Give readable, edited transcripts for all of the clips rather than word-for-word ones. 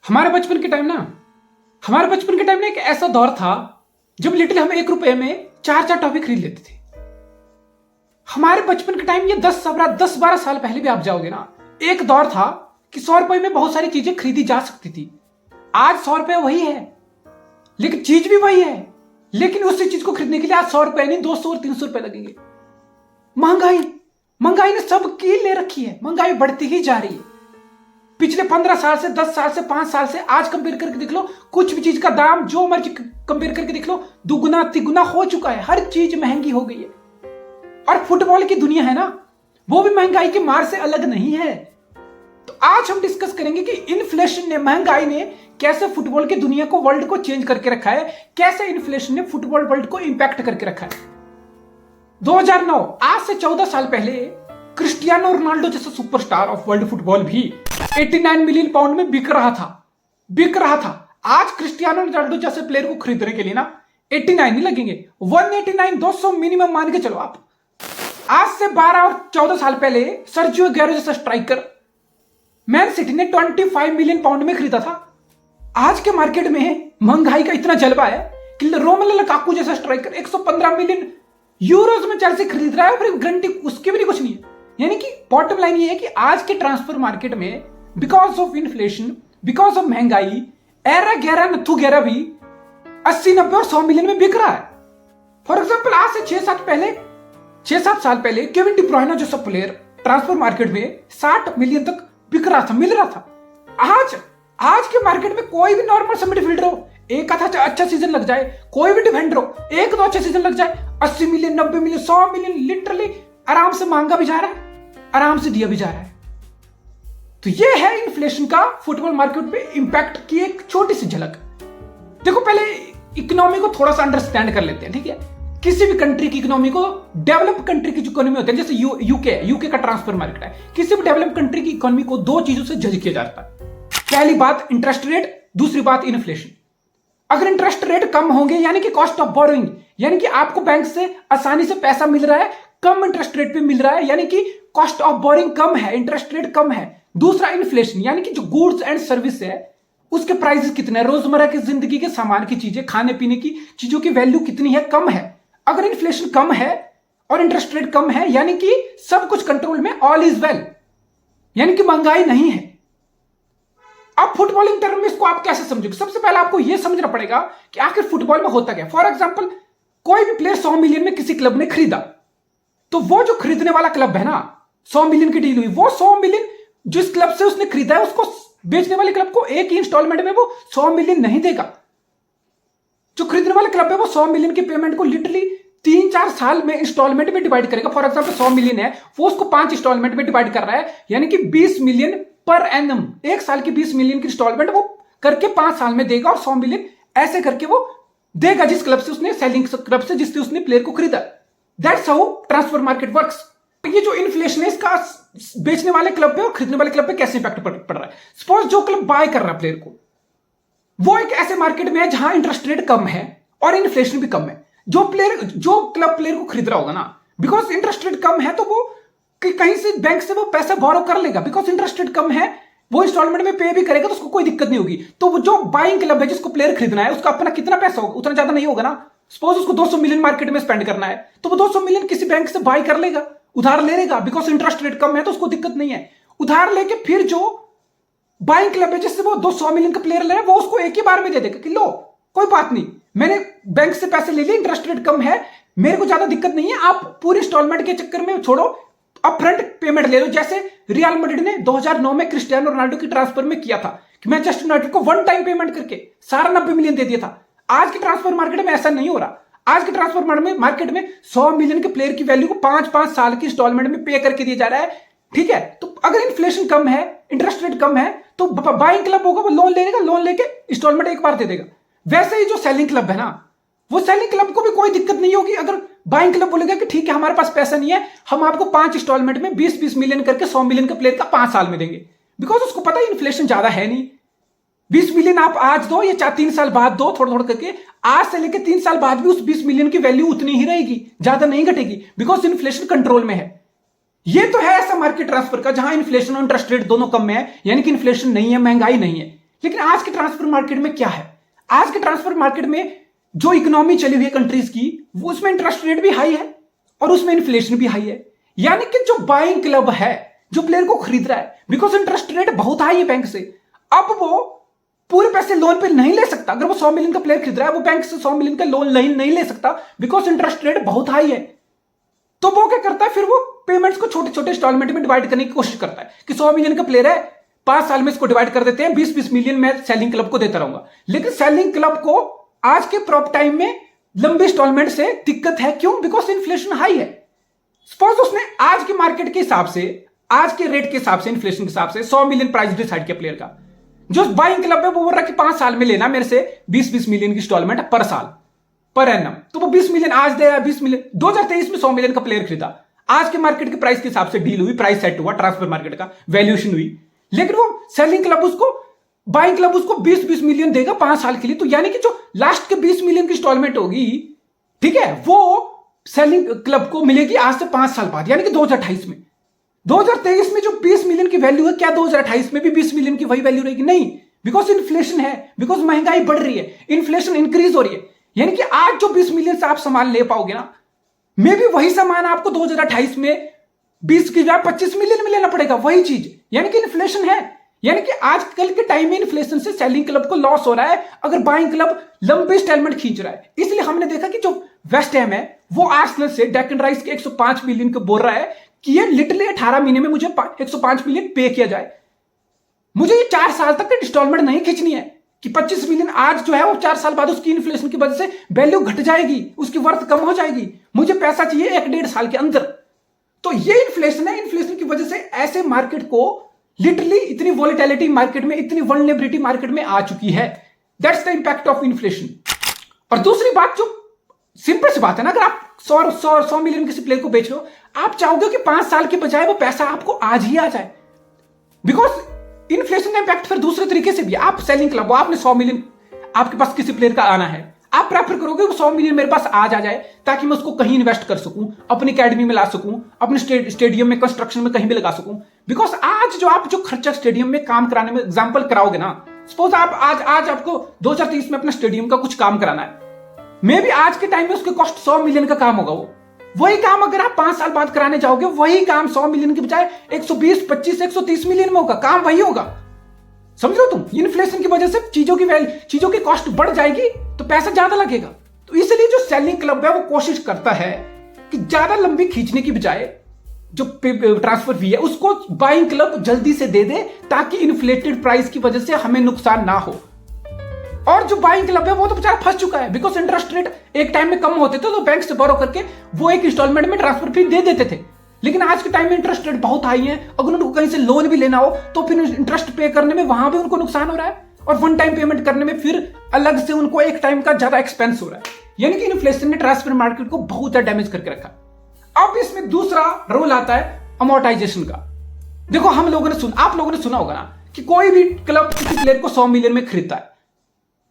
हमारे बचपन के टाइम ना हमारे बचपन के टाइम ना एक ऐसा दौर था जब लिटिल हम 1 रुपए में चार चार टॉफी खरीद लेते थे। हमारे बचपन के टाइम ये 10-12 साल पहले भी आप जाओगे ना, एक दौर था कि 100 रुपए में बहुत सारी चीजें खरीदी जा सकती थी। आज 100 रुपए वही है, लेकिन चीज भी वही है, लेकिन उसी चीज को खरीदने के लिए आज 100 रुपए नहीं 200 और 300 रुपए लगेंगे। महंगाई ने सब कील ले रखी है। महंगाई बढ़ती ही जा रही है। पिछले 15 साल से, 10 साल से, 5 साल से आज कंपेयर करके देख लो, कुछ भी चीज का दाम जो मर्जी कंपेयर करके देख लो, दुगुना तिगुना हो चुका है। हर चीज महंगी हो गई है। और फुटबॉल की दुनिया है ना, वो भी महंगाई की मार से अलग नहीं है। तो आज हम डिस्कस करेंगे कि इन्फ्लेशन ने, महंगाई ने कैसे फुटबॉल की दुनिया को, वर्ल्ड को चेंज करके रखा है, कैसे इन्फ्लेशन ने फुटबॉल वर्ल्ड को इंपैक्ट करके रखा है। 2009, आज से 14 साल पहले, क्रिस्टियानो रोनाल्डो जैसा सुपरस्टार ऑफ वर्ल्ड फुटबॉल भी 89 मिलियन पाउंड में बिक रहा था। आज क्रिस्टियानो रोनाल्डो जैसे प्लेयर को खरीदने के लिए ना 89 नहीं लगेंगे, 189, 200 मिनिमम मान के चलो आप। आज से 12 और 14 साल पहले सर्जियो एग्युएरो जैसा स्ट्राइकर मैन सिटी ने 25 मिलियन पाउंड में खरीदा था। आज के मार्केट में महंगाई का इतना जलवा है कि रोमेलू लुकाकू जैसा स्ट्राइकर 115 मिलियन यूरोज में चेल्सी खरीद रहा है, फिर गारंटी उसकी भी कुछ नहीं है। यानी कि बॉटम लाइन ये है कि आज के ट्रांसफर मार्केट में because of inflation, because of महंगाई, एरा गैरा नथु गैरा भी 80, 90 और 100 मिलियन में बिक रहा है। फॉर एग्जाम्पल आज से 6-7 साल पहले केविन डी ब्रुयने जैसा प्लेयर ट्रांसफर मार्केट में 60 मिलियन तक बिक रहा था, मिल रहा था। आज के मार्केट में कोई भी नॉर्मल सा मिडफील्डर हो, एक आधा अच्छा सीजन लग जाए, कोई भी डिफेंडर हो, एक दो अच्छे सीजन लग जाए, 80 मिलियन, 90 मिलियन, 100 मिलियन लिटरली आराम से मांगा भी जा रहा है, आराम से दिया भी जा रहा है। तो ये है इन्फ्लेशन का फुटबॉल मार्केट पे इंपैक्ट की एक छोटी सी झलक। देखो, पहले इकोनॉमी को थोड़ा सा अंडरस्टैंड कर लेते हैं, ठीक है। किसी भी कंट्री की इकोनॉमी को, डेवलप कंट्री की जो इकोनॉमी होती है, जैसे यूके का ट्रांसफर मार्केट है, किसी भी डेवलप कंट्री की इकोनॉमी को दो चीजों से जज किया जाता है। पहली बात इंटरेस्ट रेट, दूसरी बात इन्फ्लेशन। अगर इंटरेस्ट रेट कम होंगे, यानी कि कॉस्ट ऑफ बोरोइंग, यानी कि आपको बैंक से आसानी से पैसा मिल रहा है, कम इंटरेस्ट रेट पे मिल रहा है, यानी कि कॉस्ट ऑफ बोरिंग कम है, इंटरेस्ट रेट कम है। दूसरा इन्फ्लेशन, यानी कि जो गुड्स एंड सर्विस है उसके प्राइसेस कितने हैं, रोजमर्रा की जिंदगी के सामान की चीजें, खाने पीने की चीजों की वैल्यू कितनी है, कम है। अगर इन्फ्लेशन कम है और इंटरेस्ट रेट कम है, यानी कि सब कुछ कंट्रोल में, ऑल इज वेल, यानी कि महंगाई नहीं है। अब फुटबॉलिंग टर्म में इसको आप कैसे समझोगे? सबसे पहले आपको यह समझना पड़ेगा कि आखिर फुटबॉल में होता क्या। फॉर एग्जाम्पल, कोई भी प्लेयर 100 मिलियन में किसी क्लब ने खरीदा, तो वो जो खरीदने वाला क्लब है ना, 100 मिलियन की डील हुई, वो 100 मिलियन जिस क्लब से उसने खरीदा है, उसको बेचने वाले क्लब को एक ही इंस्टॉलमेंट में वो 100 मिलियन नहीं देगा। जो खरीदने वाला क्लब है वो 100 मिलियन की पेमेंट को लिटरली 3-4 साल में इंस्टॉलमेंट में डिवाइड करेगा। फॉर एग्जाम्पल 100 मिलियन है, वो उसको 5 इंस्टॉलमेंट में डिवाइड कर रहा है, यानी कि 20 मिलियन पर एनम, एक साल की 20 मिलियन की इंस्टॉलमेंट वो करके 5 साल में देगा, और 100 मिलियन ऐसे करके वो देगा जिस क्लब से उसने, सेलिंग क्लब से जिससे उसने प्लेयर को खरीदा। That's how transfer market works. ये जो इन्फ्लेशन है, इसका बेचने वाले क्लब पे और खरीदने वाले क्लब पे कैसे इंपैक्ट पड़ रहा है। सपोज जो क्लब बाय कर रहा है प्लेयर को, वो एक ऐसे मार्केट में है जहां इंटरेस्ट रेट कम है और इन्फ्लेशन भी कम है। जो क्लब प्लेयर को खरीद रहा होगा ना, बिकॉज इंटरेस्ट रेट कम है, तो वो कहीं से बैंक से वो पैसा बोरो कर लेगा, बिकॉज इंटरेस्ट रेट कम है, वो इंस्टॉलमेंट में पे भी करेगा, तो उसको कोई दिक्कत नहीं होगी। तो वो जो बाइंग क्लब है, जिसको प्लेयर खरीदना है, उसका अपना कितना पैसा होगा, उतना ज्यादा नहीं होगा ना। सपोज उसको 200 मिलियन मार्केट में स्पेंड करना है, तो वो 200 मिलियन किसी बैंक से बाय कर लेगा, उधार ले लेगा, बिकॉज इंटरेस्ट रेट कम है, तो उसको दिक्कत नहीं है। उधार लेके फिर जो बाइंग क्लब है जिससे वो 200 मिलियन का प्लेयर ले रहा है, वो उसको एक ही बार में दे देगा कि लो, कोई बात नहीं, मैंने बैंक से पैसे ले लिए, इंटरेस्ट रेट कम है, मेरे को ज्यादा दिक्कत नहीं है, आप पूरी इंस्टॉलमेंट के चक्कर में छोड़ो, अपफ्रंट पेमेंट ले लो। जैसे रियल मैड्रिड ने 2009 में क्रिस्टियानो रोनाल्डो की ट्रांसफर में किया था कि मैनचेस्टर यूनाइटेड को वन टाइम पेमेंट करके सारा 90 मिलियन दे दिया था। आज के ट्रांसफर मार्केट में ऐसा नहीं हो रहा। आज के ट्रांसफर मार्केट में 100 मिलियन के प्लेयर की वैल्यू को 5-5 साल की इंस्टॉलमेंट में पे करके दिया जा रहा है, ठीक है। तो अगर इन्फ्लेशन कम है, इंटरेस्ट रेट कम है, तो बाइंग क्लब होगा, वो लोन लेगा, लोन लेके इंस्टॉलमेंट एक बार दे देगा। वैसे ही जो सेलिंग क्लब है ना, वो सेलिंग क्लब को भी कोई दिक्कत नहीं होगी अगर बाइंग क्लब बोलेगा कि ठीक है, हमारे पास पैसा नहीं है, हम आपको 5 इंस्टॉलमेंट में 20-20 मिलियन करके 100 मिलियन का प्लेयर का 5 साल में देंगे, बिकॉज उसको पता है इन्फ्लेशन ज्यादा है नहीं। 20 मिलियन आप आज दो या 3 साल बाद दो, थोड़ा थोड़ा करके, आज से लेकर 3 साल बाद भी उस 20 मिलियन की वैल्यू उतनी ही रहेगी, ज्यादा नहीं घटेगी, बिकॉज इन्फ्लेशन कंट्रोल में है। ये तो है ऐसा मार्केट ट्रांसफर का जहां इन्फ्लेशन और इंटरेस्ट रेट दोनों कम में है, यानी कि इन्फ्लेशन नहीं है, महंगाई नहीं है। लेकिन आज के ट्रांसफर मार्केट में क्या है, आज के ट्रांसफर मार्केट में जो इकोनॉमी चली हुई है कंट्रीज की, वो उसमें इंटरेस्ट रेट भी हाई है और उसमें इन्फ्लेशन भी हाई है। यानी कि जो बाइंग क्लब है, जो प्लेयर को खरीद रहा है, बिकॉज इंटरेस्ट रेट बहुत हाई है बैंक से, अब वो पूरे पैसे लोन पे नहीं ले सकता। अगर वो 100 मिलियन का प्लेयर खरीद रहा है, वो बैंक से 100 मिलियन का लोन नहीं ले सकता, बिकॉज इंटरेस्ट रेट बहुत हाई है। तो वो क्या करता है, फिर वो पेमेंट्स को छोटे छोटे इंस्टॉलमेंट में डिवाइड करने की कोशिश करता है कि 100 मिलियन का प्लेयर है, 5 साल में इसको डिवाइड कर देते हैं, 20-20 मिलियन मैं सेलिंग क्लब को देता रहूंगा। लेकिन सेलिंग क्लब को आज के प्रॉप टाइम में लंबे इंस्टॉलमेंट से दिक्कत है। क्यों? बिकॉज इन्फ्लेशन हाई है। सपोज उसने आज के मार्केट के हिसाब से, आज के रेट के हिसाब से, इन्फ्लेशन के हिसाब से 100 मिलियन प्राइस डिसाइड किया प्लेयर का। जो बाइंग क्लब है वो बोल रहा है कि 5 साल में लेना मेरे से 20-20 मिलियन की इंस्टॉलमेंट पर साल, पर एनम। तो वो 20 मिलियन आज दे, 20 मिलियन 2023 में 100 मिलियन का प्लेयर खरीदा, आज के मार्केट के प्राइस के हिसाब से डील हुई, प्राइस सेट हुआ, ट्रांसफर मार्केट का वैल्यूएशन हुई। लेकिन वो सेलिंग क्लब उसको, बाइंग क्लब उसको 20-20 मिलियन देगा 5 साल के लिए। तो यानी कि जो लास्ट के 20 मिलियन की इंस्टॉलमेंट होगी, ठीक है, वो सेलिंग क्लब को मिलेगी आज से 5 साल बाद, यानी कि 2028 में। 2023 में जो 20 मिलियन की वैल्यू है, क्या 2028 में भी 20 मिलियन की वही वैल्यू रहेगी? नहीं, बिकॉज इन्फ्लेशन है, बिकॉज महंगाई बढ़ रही है, इन्फ्लेशन इंक्रीज हो रही है। यानी कि आज जो 20 मिलियन से आप सामान ले पाओगे ना, मे भी वही सामान आपको 2028 में 20 की जगह 25 मिलियन में लेना पड़ेगा, वही चीज। यानी कि इन्फ्लेशन है। यानी कि आजकल के टाइम में इन्फ्लेशन से सेलिंग क्लब को लॉस हो रहा है, अगर बाइंग क्लब लंबे इंस्टॉलमेंट खींच रहा है। इसलिए हमने देखा कि जो वेस्ट हैम है वो आर्सेनल से डेक्कन राइस के 105 मिलियन को बोल रहा है कि ये लिटरली 18 महीने में मुझे 105 मिलियन पे किया जाए, मुझे ये 4 साल तक इंस्टॉलमेंट नहीं खींचनी है कि 25 मिलियन आज जो है वो 4 साल बाद उसकी इन्फ्लेशन की वजह से वैल्यू घट जाएगी, उसकी वर्थ कम हो जाएगी, मुझे पैसा चाहिए 1-1.5 साल के अंदर। तो ये इन्फ्लेशन है। इन्फ्लेशन की वजह से ऐसे मार्केट को लिटरली इतनी वॉलेटिलिटी मार्केट में, इतनी वल्नरेबिलिटी मार्केट में आ चुकी है। That's the impact of inflation. और दूसरी बात, जो सिंपल सी बात है ना, अगर आप 100 मिलियन किसी प्लेयर को बेच रहे हो, आप चाहोगे कि 5 साल के बजाय वो पैसा आपको आज ही आ जाए, बिकॉज इन्फ्लेशन का इंपैक्ट फिर दूसरे तरीके से भी। आप सेलिंग क्लब हो, आपने 100 मिलियन आपके पास किसी प्लेयर का आना है, आप प्रेफर करोगे वो 100 मिलियन मेरे पास आज आ जाए ताकि मैं उसको कहीं इन्वेस्ट कर सकूं, अपनी एकेडमी में ला सकूं, अपने स्टेडियम में, कंस्ट्रक्शन में कहीं भी लगा सकूं। बिकॉज आज जो आप जो खर्चा स्टेडियम में काम कराने में एग्जाम्पल कराओगे ना, सपोज आप आज आपको 2023 में अपना स्टेडियम का कुछ काम कराना है, मे भी आज के टाइम में उसके कॉस्ट 100 मिलियन का काम होगा। वही काम अगर आप 5 साल बाद कराने जाओगे, वही काम 100 मिलियन के बजाय 120, 25, 130 मिलियन में होगा, काम वही होगा। समझ लो तुम, इन्फ्लेशन की वजह से चीजों की कॉस्ट बढ़ जाएगी तो पैसा ज्यादा लगेगा। तो इसलिए जो सेलिंग क्लब है वो कोशिश करता है कि ज्यादा लंबी खींचने की बजाय जो ट्रांसफर फी है उसको बाइंग क्लब जल्दी से दे दे, ताकि इन्फ्लेटेड प्राइस की वजह से हमें नुकसान ना हो। और जो बाइंग क्लब है वो तो बेचारा फंस चुका है, बिकॉज इंटरेस्ट रेट एक टाइम में कम होते थे तो बैंक से बोरो करके वो एक इंस्टॉलमेंट में ट्रांसफर फी दे देते थे। लेकिन आज के टाइम में इंटरेस्ट रेट बहुत हाई है, अगर उनको कहीं से लोन भी लेना हो तो फिर इंटरेस्ट पे करने में वहां भी उनको नुकसान हो रहा है, और वन टाइम पेमेंट करने में फिर अलग से उनको एक टाइम का ज्यादा एक्सपेंस हो रहा है। यानी कि इन्फ्लेशन ने ट्रांसफर मार्केट को बहुत ज्यादा डैमेज करके रखा। अब इसमें दूसरा रोल आता है अमोर्टाइजेशन का। देखो, आप लोगों ने सुना होगा ना कि कोई भी क्लब किसी प्लेयर को 100 मिलियन में खरीदता है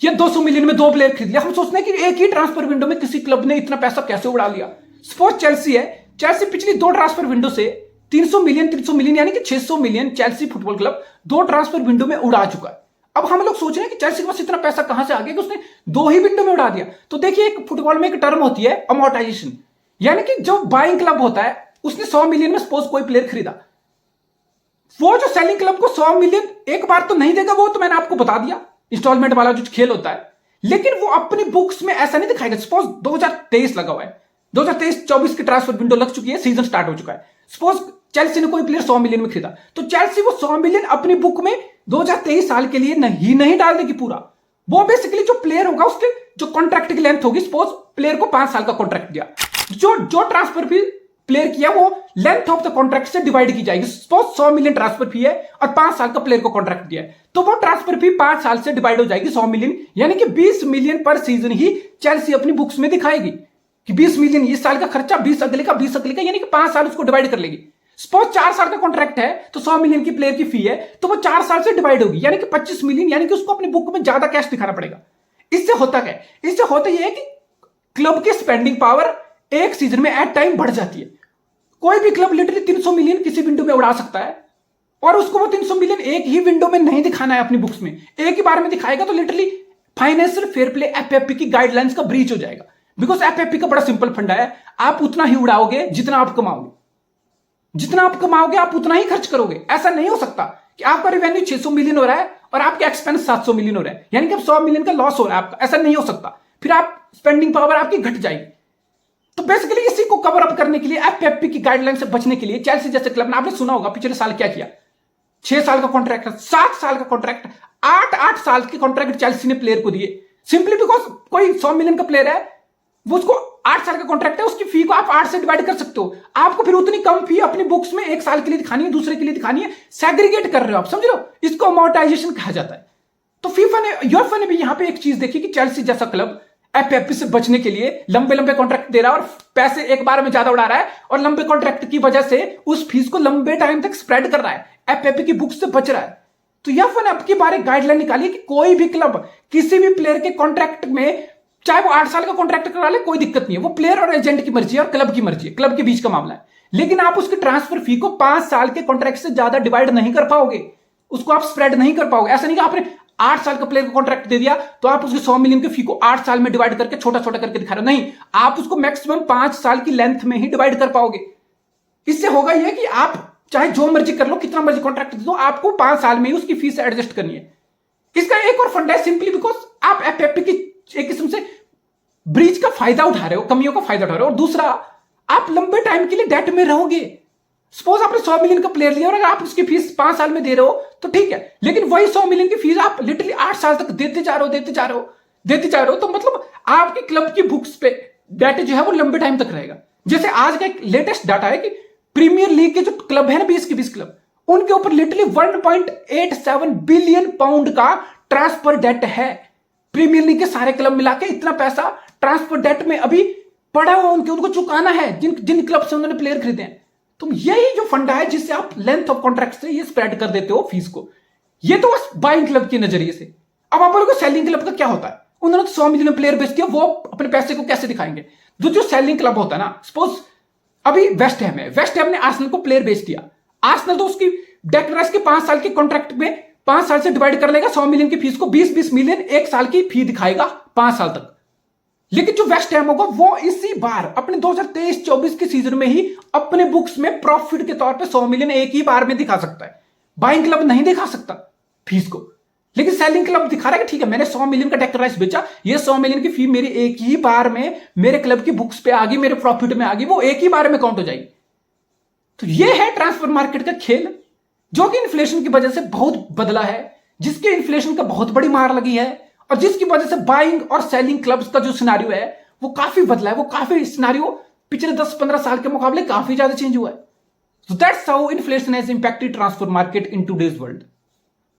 या 200 मिलियन में 2 प्लेयर खरीद लिया। हम सोचते हैं कि एक ही ट्रांसफर विंडो में किसी क्लब ने इतना पैसा कैसे उड़ा लिया। सपोज चेल्सी है, चेल्सी पिछली 2 ट्रांसफर विंडो से 300 मिलियन यानी कि 600 million Chelsea football club 2 transfer window में उड़ा चुका है। अब हम लोग सोच रहे हैं कि चेल्सी के पास इतना पैसा कहां से आ गया कि उसने 2 ही विंडो में उड़ा दिया। तो देखिए, एक फुटबॉल में एक टर्म होती है अमोर्टाइजेशन, यानी कि जो बाइंग क्लब होता है उसने 100 मिलियन में सपोज कोई प्लेयर खरीदा, वो जो सेलिंग क्लब को 100 मिलियन एक बार तो नहीं देगा, वो तो मैंने आपको बता दिया, इंस्टॉलमेंट वाला जो खेल होता है। लेकिन वो अपनी बुक्स में ऐसा नहीं दिखाएगा। सपोज 2023 लगा हुआ है, 2023-24 की ट्रांसफर विंडो लग चुकी है, सीजन स्टार्ट हो चुका है। सपोज चेल्सी ने कोई प्लेयर 100 मिलियन में खरीदा, तो चेल्सी वो 100 मिलियन अपनी बुक में 2023 साल के लिए नहीं डाल देगी पूरा। वो बेसिकली जो प्लेयर होगा उसके जो कॉन्ट्रैक्ट की लेंथ होगी, सपोज प्लेयर को 5 साल का कॉन्ट्रैक्ट दिया, जो ट्रांसफर फी प्लेयर किया वो लेंथ ऑफ द कॉन्ट्रैक्ट से डिवाइड की जाएगी। सपोज 100 मिलियन ट्रांसफर फी है और 5 साल का प्लेयर को कॉन्ट्रैक्ट दिया है, तो वो ट्रांसफर फी 5 साल से डिवाइड हो जाएगी 100 मिलियन, यानी कि 20 मिलियन पर सीजन ही चेल्सी अपनी बुक्स में दिखाएगी कि 20 मिलियन इस साल का खर्चा, 20 अगले का, 20 अगले का, यानी कि 5 साल उसको डिवाइड कर लेगी। सपोज 4 साल का कॉन्ट्रैक्ट है तो 100 मिलियन की प्लेयर की फी है, तो वो 4 साल से डिवाइड होगी, यानी कि 25 मिलियन, यानी कि उसको अपनी बुक में ज्यादा कैश दिखाना पड़ेगा। इससे होता क्या है? इससे होता यह है कि क्लब की स्पेंडिंग पावर एक सीजन में एट टाइम बढ़ जाती है। कोई भी क्लब लिटरली 300 मिलियन किसी विंडो में उड़ा सकता है, और उसको वो 300 मिलियन एक ही विंडो में नहीं दिखाना है अपनी बुक्स में, एक ही बार में दिखाएगा तो literally financial fair play FFP की गाइडलाइंस का ब्रीच हो जाएगा। बिकॉज एफएफपी का बड़ा सिंपल फंडा है, आप उतना ही उड़ाओगे जितना आप कमाओगे, जितना आप कमाओगे आप उतना ही खर्च करोगे। ऐसा नहीं हो सकता कि आपका रेवेन्यू 600 मिलियन हो रहा है और आपके एक्सपेंस 700 मिलियन हो रहा है, यानी कि अब 100 मिलियन का लॉस हो रहा है आपका। ऐसा नहीं हो सकता, फिर आप स्पेंडिंग पावर आपकी घट जाएगी। तो बेसिकली इसी को कवर अप करने के लिए, एफएफपी की गाइडलाइन से बचने के लिए, चेल्सी जैसे क्लब ने, आपने सुना होगा पिछले साल क्या किया, 6 साल का कॉन्ट्रैक्ट, 7 साल का कॉन्ट्रैक्ट, 8 साल के कॉन्ट्रैक्ट चेल्सी ने प्लेयर को दिए, सिंपली बिकॉज कोई 100 मिलियन का प्लेयर है, वो उसको 8 साल का कॉन्ट्रैक्ट है, उसकी फी को आप 8 से डिवाइड कर सकते हो। आपको फिर उतनी कम फी अपनी बुक्स में 1 साल के लिए दिखानी है, दूसरे के लिए दिखानी है, सेग्रीगेट कर रहे हो आप, समझ रहे हो, इसको अमोर्टाइजेशन कहा जाता है। तो फीफा ने, यूएफए ने भी यहां पे एक चीज देखी कि चेल्सी जैसा क्लब एफएफपी से बचने के लिए लंबे लंबे कॉन्ट्रैक्ट दे रहा है और पैसे एक बार में ज्यादा उड़ा रहा है, और लंबे कॉन्ट्रैक्ट की वजह से उस फीस को लंबे टाइम तक स्प्रेड कर रहा है, एफएफपी की बुक्स से बच रहा है। तो यूएफए ने अब की बार एक गाइडलाइन निकाली कि कोई भी क्लब किसी भी प्लेयर के कॉन्ट्रैक्ट में, चाहे वो 8 साल का कॉन्ट्रैक्ट करा ले, कोई दिक्कत नहीं है, वो प्लेयर और एजेंट की मर्जी है और क्लब की मर्जी है, क्लब के बीच का मामला है। लेकिन आप उसकी ट्रांसफर फी को 5 साल के कॉन्ट्रैक्ट से ज्यादा डिवाइड नहीं कर पाओगे, उसको आप स्प्रेड नहीं कर पाओगे। ऐसा नहीं कि आपने 8 साल का प्लेयर को कॉन्ट्रैक्ट दे दिया तो आप उसके 100 मिलियन की फी को 8 साल में डिवाइड करके छोटा छोटा करके दिखा रहे हो, नहीं, आप उसको मैक्सिमम 5 साल की लेंथ में ही डिवाइड कर पाओगे। इससे होगा यह कि आप चाहे जो मर्जी कर लो, कितना मर्जी कॉन्ट्रैक्ट दे दो, आपको 5 साल में ही उसकी फीस एडजस्ट करनी है। इसका एक और फंडा है, सिंपली बिकॉज आप एफएफपी की एक किस्म से ब्रीच का फायदा उठा रहे हो, कमियों का फायदा उठा रहे हो, और दूसरा आप लंबे टाइम के लिए डेट में रहोगे। सपोज आपने 100 मिलियन का प्लेयर लिया और अगर आप उसकी फीस 5 साल में दे रहे हो तो ठीक है, लेकिन वही 100 मिलियन की फीस आप लिटरली 8 साल तक देते जा रहे हो, तो मतलब आपके क्लब की बुक्स पे डेट जो है वो लंबे टाइम तक रहेगा। जैसे आज का एक लेटेस्ट डाटा है कि प्रीमियर लीग के जो क्लब है ना, 20 के 20 क्लब, उनके ऊपर लिटरली 1.87 बिलियन पाउंड का ट्रांसफर डेट है। प्रीमियर लीग के सारे क्लब मिला के इतना पैसा ट्रांसफर डेट में अभी पड़ा हुआ उनको चुकाना है, जिन क्लब से उन्होंने प्लेयर खरीदे हैं। तो यही जो फंडा है जिससे आप लेंथ ऑफ कॉन्ट्रैक्ट से ये स्प्रेड कर देते हो फीस को। ये तो बस बाइंग क्लब के नजरिए से। अब आप बोलोगे सेलिंग क्लब का क्या होता है? उन्होंने तो 100 मिलियन प्लेयर बेच दिया, वो अपने पैसे को कैसे दिखाएंगे? जो सेलिंग क्लब होता है ना, सपोज अभी वेस्ट हैम है, वेस्ट हैम ने आर्सेनल को प्लेयर बेच दिया, आर्सेनल तो उसकी डेक्लन राइस के 5 साल के कॉन्ट्रैक्ट में 5 साल से डिवाइड कर लेगा 100 मिलियन की फीस को, 20-20 मिलियन 1 साल की फी दिखाएगा 5 साल तक। लेकिन जो वेस्ट हैम होगा वो इसी बार अपने 2023-24 के सीजन में ही अपने बुक्स में प्रॉफिट के तौर पे 100 मिलियन एक ही बार में दिखा सकता है। बाइंग क्लब नहीं दिखा सकता फीस को, लेकिन सेलिंग क्लब दिखा रहा है कि ठीक है, मैंने 100 मिलियन का डेक्लन राइस बेचा, ये 100 मिलियन की फी मेरी एक ही बार में मेरे क्लब की बुक्स पे आ गई, मेरे प्रॉफिट में आ गई, वो एक ही बार में काउंट हो जाएगी। तो ये है ट्रांसफर मार्केट का खेल, जो कि इन्फ्लेशन की वजह से बहुत बदला है, जिसके इन्फ्लेशन का बहुत बड़ी मार लगी है, और जिसकी वजह से बाइंग और सेलिंग क्लब्स का जो सिनारियो है वो काफी बदला है, वो काफी सिनारियो पिछले 10-15 साल के मुकाबले काफी ज्यादा चेंज हुआ है। So that's how inflation has impacted transfer market in today's world.